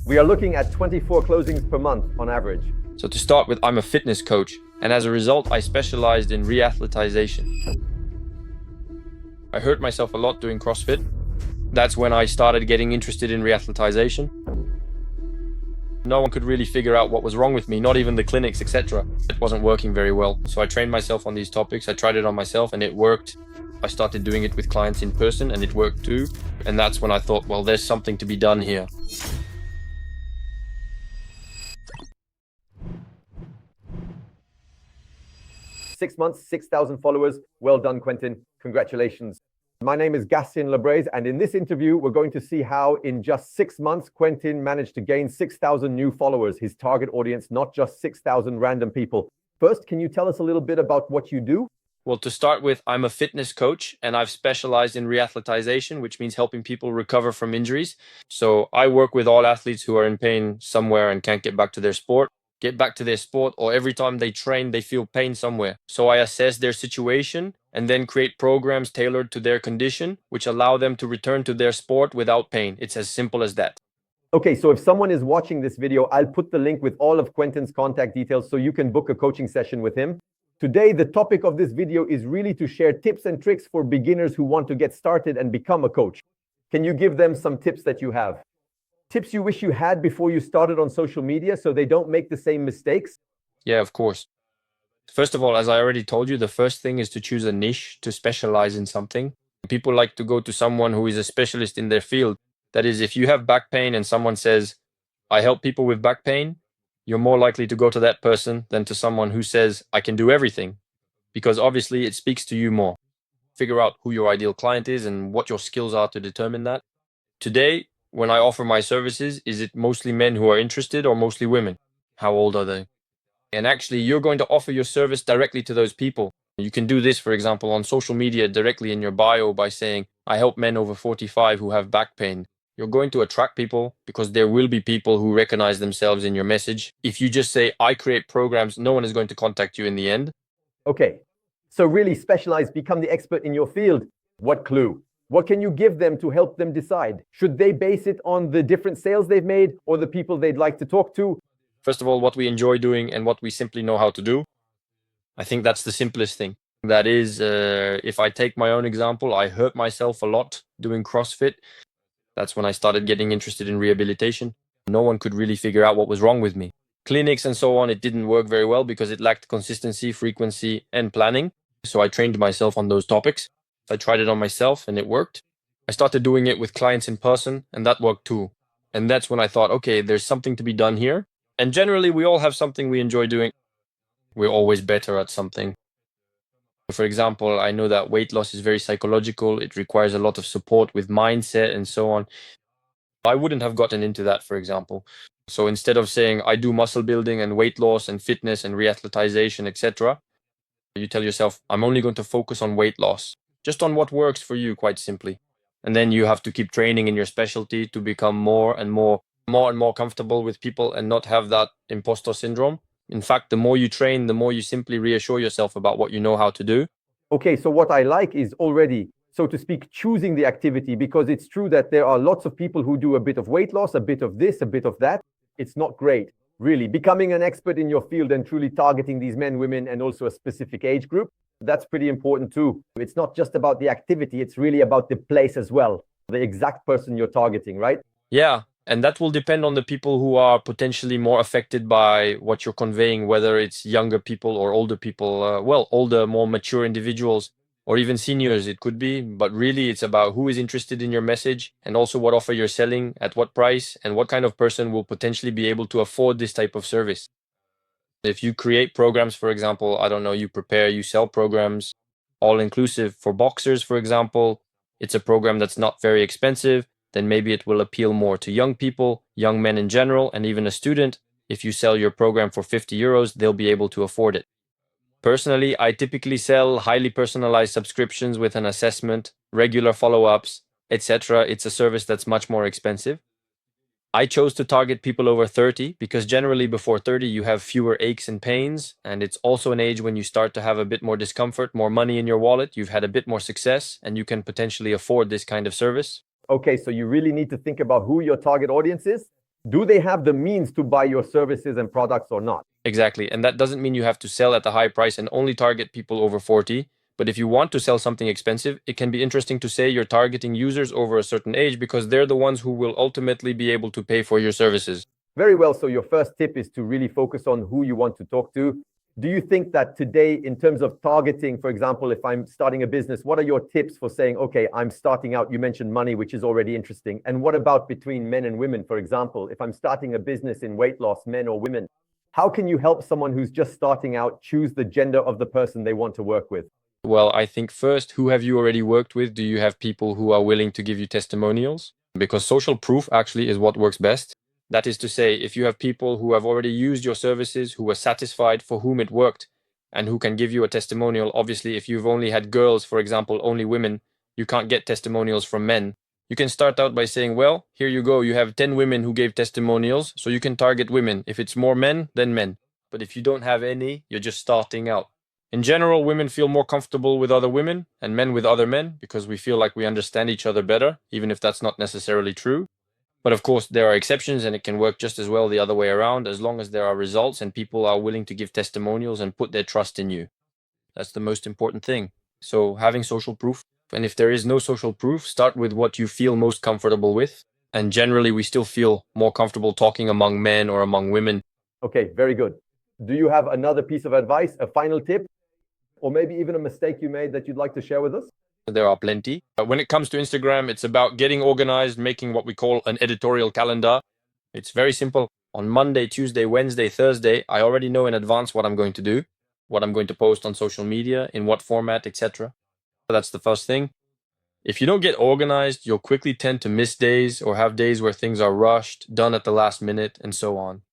We are looking at 24 closings per month on average. So to start with, I'm a fitness coach, and as a result, I specialized in re-athletization. I hurt myself a lot doing CrossFit. That's when I started getting interested in re-athletization. No one could really figure out what was wrong with me, not even the clinics, etc. It wasn't working very well. So I trained myself on these topics. I tried it on myself and it worked. I started doing it with clients in person and it worked too. And that's when I thought, well, there's something to be done here. Six months, 6,000 followers. Well done, Quentin. Congratulations. My name is Gatien Lebraise, and in this interview, we're going to see how in just 6 months, Quentin managed to gain 6,000 new followers, his target audience, not just 6,000 random people. First, can you tell us a little bit about what you do? Well, to start with, I'm a fitness coach and I've specialized in re-athletization, which means helping people recover from injuries. So I work with all athletes who are in pain somewhere and can't get back to their sport, or every time they train, they feel pain somewhere. So I assess their situation and then create programs tailored to their condition, which allow them to return to their sport without pain. It's as simple as that. Okay, so if someone is watching this video, I'll put the link with all of Quentin's contact details so you can book a coaching session with him. Today, the topic of this video is really to share tips and tricks for beginners who want to get started and become a coach. Can you give them some tips that you have? Tips you wish you had before you started on social media so they don't make the same mistakes? Yeah, of course. First of all, as I already told you, the first thing is to choose a niche, to specialize in something. People like to go to someone who is a specialist in their field. That is, if you have back pain and someone says, I help people with back pain, you're more likely to go to that person than to someone who says, I can do everything. Because obviously it speaks to you more. Figure out who your ideal client is and what your skills are to determine that. Today, when I offer my services, is it mostly men who are interested or mostly women? How old are they? And actually, you're going to offer your service directly to those people. You can do this, for example, on social media directly in your bio by saying, I help men over 45 who have back pain. You're going to attract people because there will be people who recognize themselves in your message. If you just say, I create programs, no one is going to contact you in the end. Okay, so really specialize, become the expert in your field. What clue? What can you give them to help them decide? Should they base it on the different sales they've made or the people they'd like to talk to? First of all, what we enjoy doing and what we simply know how to do. I think that's the simplest thing. That is, if I take my own example, I hurt myself a lot doing CrossFit. That's when I started getting interested in rehabilitation. No one could really figure out what was wrong with me. Clinics and so on, it didn't work very well because it lacked consistency, frequency, and planning. So I trained myself on those topics. I tried it on myself and it worked. I started doing it with clients in person and that worked too. And that's when I thought, okay, there's something to be done here. And generally, we all have something we enjoy doing. We're always better at something. For example, I know that weight loss is very psychological. It requires a lot of support with mindset and so on. I wouldn't have gotten into that, for example. So instead of saying, I do muscle building and weight loss and fitness and re-athletization, etc., you tell yourself, I'm only going to focus on weight loss, just on what works for you, quite simply. And then you have to keep training in your specialty to become more and more comfortable with people and not have that imposter syndrome. In fact, the more you train, the more you simply reassure yourself about what you know how to do. Okay, so what I like is already, so to speak, choosing the activity, because it's true that there are lots of people who do a bit of weight loss, a bit of this, a bit of that. It's not great, really. Becoming an expert in your field and truly targeting these men, women, and also a specific age group, that's pretty important too. It's not just about the activity, it's really about the place as well, the exact person you're targeting, right? Yeah. And that will depend on the people who are potentially more affected by what you're conveying, whether it's younger people or older people, older, more mature individuals, or even seniors, it could be. But really, it's about who is interested in your message and also what offer you're selling, at what price, and what kind of person will potentially be able to afford this type of service. If you create programs, for example, I don't know, you sell programs, all inclusive for boxers, for example, it's a program that's not very expensive. Then maybe it will appeal more to young people, young men in general, and even a student. If you sell your program for 50 euros, they'll be able to afford it. Personally, I typically sell highly personalized subscriptions with an assessment, regular follow-ups, etc. It's a service that's much more expensive. I chose to target people over 30 because generally before 30 you have fewer aches and pains, and it's also an age when you start to have a bit more discomfort, more money in your wallet, you've had a bit more success, and you can potentially afford this kind of service. Okay, so you really need to think about who your target audience is. Do they have the means to buy your services and products or not? Exactly. And that doesn't mean you have to sell at a high price and only target people over 40. But if you want to sell something expensive, it can be interesting to say you're targeting users over a certain age because they're the ones who will ultimately be able to pay for your services. Very well. So your first tip is to really focus on who you want to talk to. Do you think that today, in terms of targeting, for example, if I'm starting a business, what are your tips for saying, okay, I'm starting out? You mentioned money, which is already interesting. And what about between men and women? For example, if I'm starting a business in weight loss, men or women, how can you help someone who's just starting out choose the gender of the person they want to work with? Well, I think first, who have you already worked with? Do you have people who are willing to give you testimonials? Because social proof actually is what works best. That is to say, if you have people who have already used your services, who were satisfied, for whom it worked, and who can give you a testimonial. Obviously, if you've only had girls, for example, only women, you can't get testimonials from men. You can start out by saying, well, here you go. You have 10 women who gave testimonials, so you can target women. If it's more men, then men. But if you don't have any, you're just starting out. In general, women feel more comfortable with other women and men with other men because we feel like we understand each other better, even if that's not necessarily true. But of course, there are exceptions and it can work just as well the other way around as long as there are results and people are willing to give testimonials and put their trust in you. That's the most important thing. So having social proof. And if there is no social proof, start with what you feel most comfortable with. And generally, we still feel more comfortable talking among men or among women. Okay, very good. Do you have another piece of advice, a final tip, or maybe even a mistake you made that you'd like to share with us? There are plenty. When it comes to Instagram, it's about getting organized, making what we call an editorial calendar. It's very simple. On Monday, Tuesday, Wednesday, Thursday, I already know in advance what I'm going to do, what I'm going to post on social media, in what format, etc. That's the first thing. If you don't get organized, you'll quickly tend to miss days or have days where things are rushed, done at the last minute, and so on.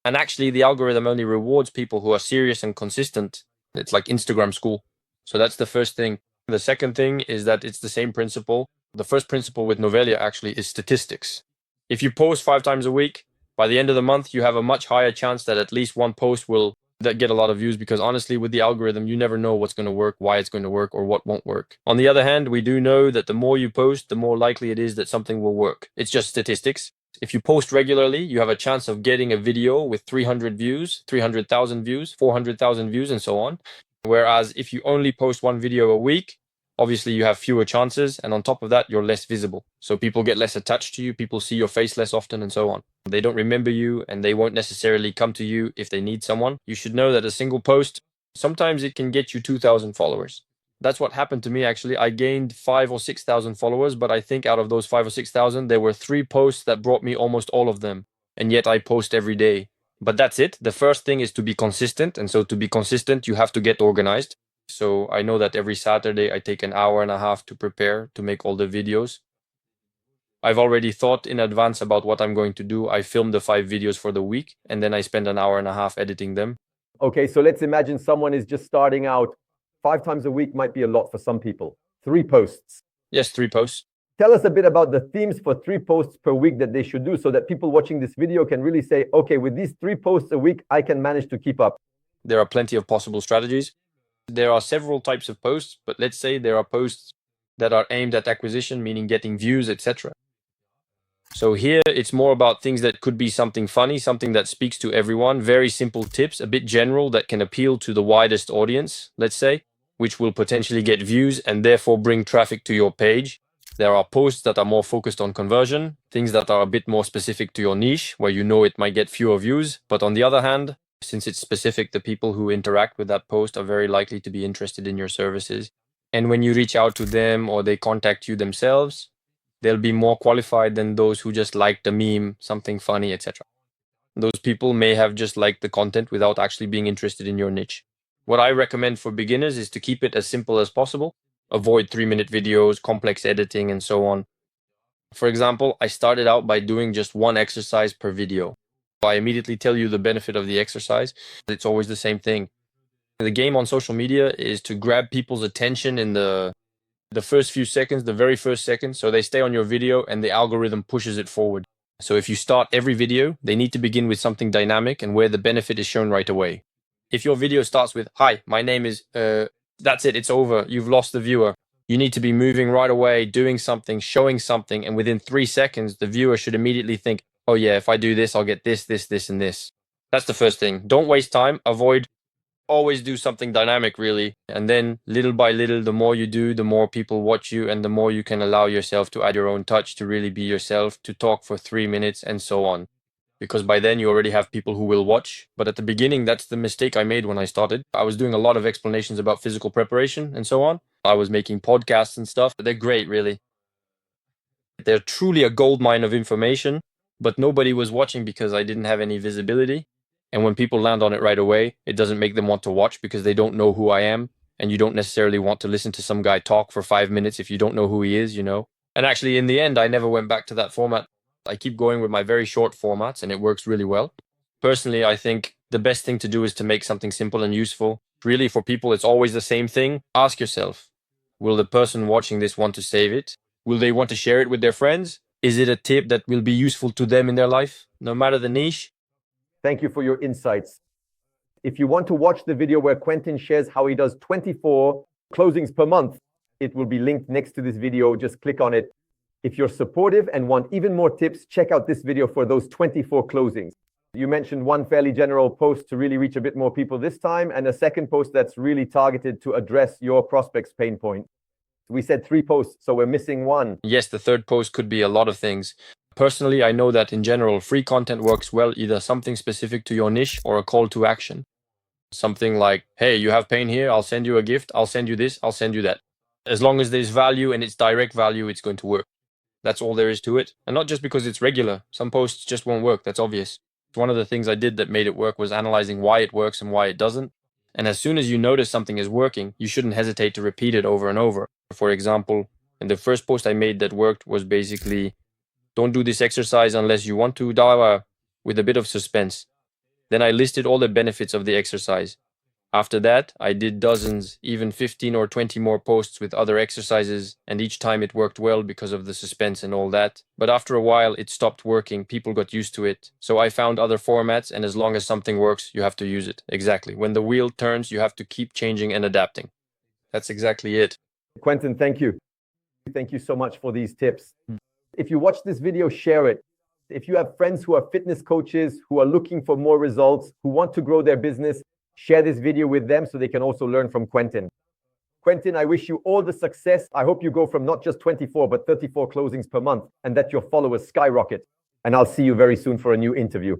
And actually, the algorithm only rewards people who are serious and consistent. It's like Instagram school. So that's the first thing. The second thing is that it's the same principle. The first principle with Novalya actually is statistics. If you post 5 times a week, by the end of the month, you have a much higher chance that at least one post will get a lot of views because honestly, with the algorithm, you never know what's going to work, why it's going to work, or what won't work. On the other hand, we do know that the more you post, the more likely it is that something will work. It's just statistics. If you post regularly, you have a chance of getting a video with 300 views, 300,000 views, 400,000 views, and so on. Whereas if you only post one video a week, obviously you have fewer chances. And on top of that, you're less visible. So people get less attached to you. People see your face less often and so on. They don't remember you and they won't necessarily come to you if they need someone. You should know that a single post, sometimes it can get you 2,000 followers. That's what happened to me, actually. I gained 5,000 or 6,000 followers, but I think out of those 5,000 or 6,000, there were 3 posts that brought me almost all of them. And yet I post every day. But that's it. The first thing is to be consistent. And so to be consistent, you have to get organized. So I know that every Saturday I take an hour and a half to prepare to make all the videos. I've already thought in advance about what I'm going to do. I film the 5 videos for the week, and then I spend an hour and a half editing them. Okay, so let's imagine someone is just starting out. 5 times a week might be a lot for some people. 3 posts. Yes, 3 posts. Tell us a bit about the themes for 3 posts per week that they should do so that people watching this video can really say, okay, with these 3 posts a week, I can manage to keep up. There are plenty of possible strategies. There are several types of posts, but let's say there are posts that are aimed at acquisition, meaning getting views, etc. So here it's more about things that could be something funny, something that speaks to everyone, very simple tips, a bit general that can appeal to the widest audience, let's say, which will potentially get views and therefore bring traffic to your page. There are posts that are more focused on conversion, things that are a bit more specific to your niche, where you know it might get fewer views. But on the other hand, since it's specific, the people who interact with that post are very likely to be interested in your services. And when you reach out to them or they contact you themselves, they'll be more qualified than those who just liked a meme, something funny, etc. Those people may have just liked the content without actually being interested in your niche. What I recommend for beginners is to keep it as simple as possible. Avoid 3-minute videos, complex editing, and so on. For example, I started out by doing just 1 exercise per video. I immediately tell you the benefit of the exercise. It's always the same thing. The game on social media is to grab people's attention in the first few seconds, the very first second, so they stay on your video and the algorithm pushes it forward. So if you start every video, they need to begin with something dynamic and where the benefit is shown right away. If your video starts with, "Hi, my name is," that's it, it's over, you've lost the viewer. You need to be moving right away, doing something, showing something, and within 3 seconds, the viewer should immediately think, oh yeah, if I do this, I'll get this, this, this, and this. That's the first thing. Don't waste time. Avoid. Always do something dynamic, really. And then little by little, the more you do, the more people watch you, and the more you can allow yourself to add your own touch, to really be yourself, to talk for 3 minutes and so on. Because by then you already have people who will watch. But at the beginning, that's the mistake I made when I started. I was doing a lot of explanations about physical preparation and so on. I was making podcasts and stuff. They're great, really. They're truly a goldmine of information, but nobody was watching because I didn't have any visibility. And when people land on it right away, it doesn't make them want to watch because they don't know who I am. And you don't necessarily want to listen to some guy talk for 5 minutes if you don't know who he is, you know? And actually, in the end, I never went back to that format. I keep going with my very short formats and it works really well. Personally, I think the best thing to do is to make something simple and useful. Really, for people, it's always the same thing. Ask yourself, will the person watching this want to save it? Will they want to share it with their friends? Is it a tip that will be useful to them in their life, no matter the niche? Thank you for your insights. If you want to watch the video where Quentin shares how he does 24 closings per month, it will be linked next to this video. Just click on it. If you're supportive and want even more tips, check out this video for those 24 closings. You mentioned one fairly general post to really reach a bit more people this time, and a second post that's really targeted to address your prospect's pain point. We said 3 posts, so we're missing one. Yes, the third post could be a lot of things. Personally, I know that in general, free content works well, either something specific to your niche or a call to action. Something like, hey, you have pain here, I'll send you a gift, I'll send you this, I'll send you that. As long as there's value and it's direct value, it's going to work. That's all there is to it. And not just because it's regular. Some posts just won't work, that's obvious. One of the things I did that made it work was analyzing why it works and why it doesn't. And as soon as you notice something is working, you shouldn't hesitate to repeat it over and over. For example, in the first post I made that worked was basically, don't do this exercise unless you want to, dawa, with a bit of suspense. Then I listed all the benefits of the exercise. After that, I did dozens, even 15 or 20 more posts with other exercises, and each time it worked well because of the suspense and all that. But after a while, it stopped working, people got used to it. So I found other formats, and as long as something works, you have to use it. Exactly. When the wheel turns, you have to keep changing and adapting. That's exactly it. Quentin, thank you. Thank you so much for these tips. If you watch this video, share it. If you have friends who are fitness coaches, who are looking for more results, who want to grow their business, share this video with them so they can also learn from Quentin. Quentin, I wish you all the success. I hope you go from not just 24, but 34 closings per month, and that your followers skyrocket. And I'll see you very soon for a new interview.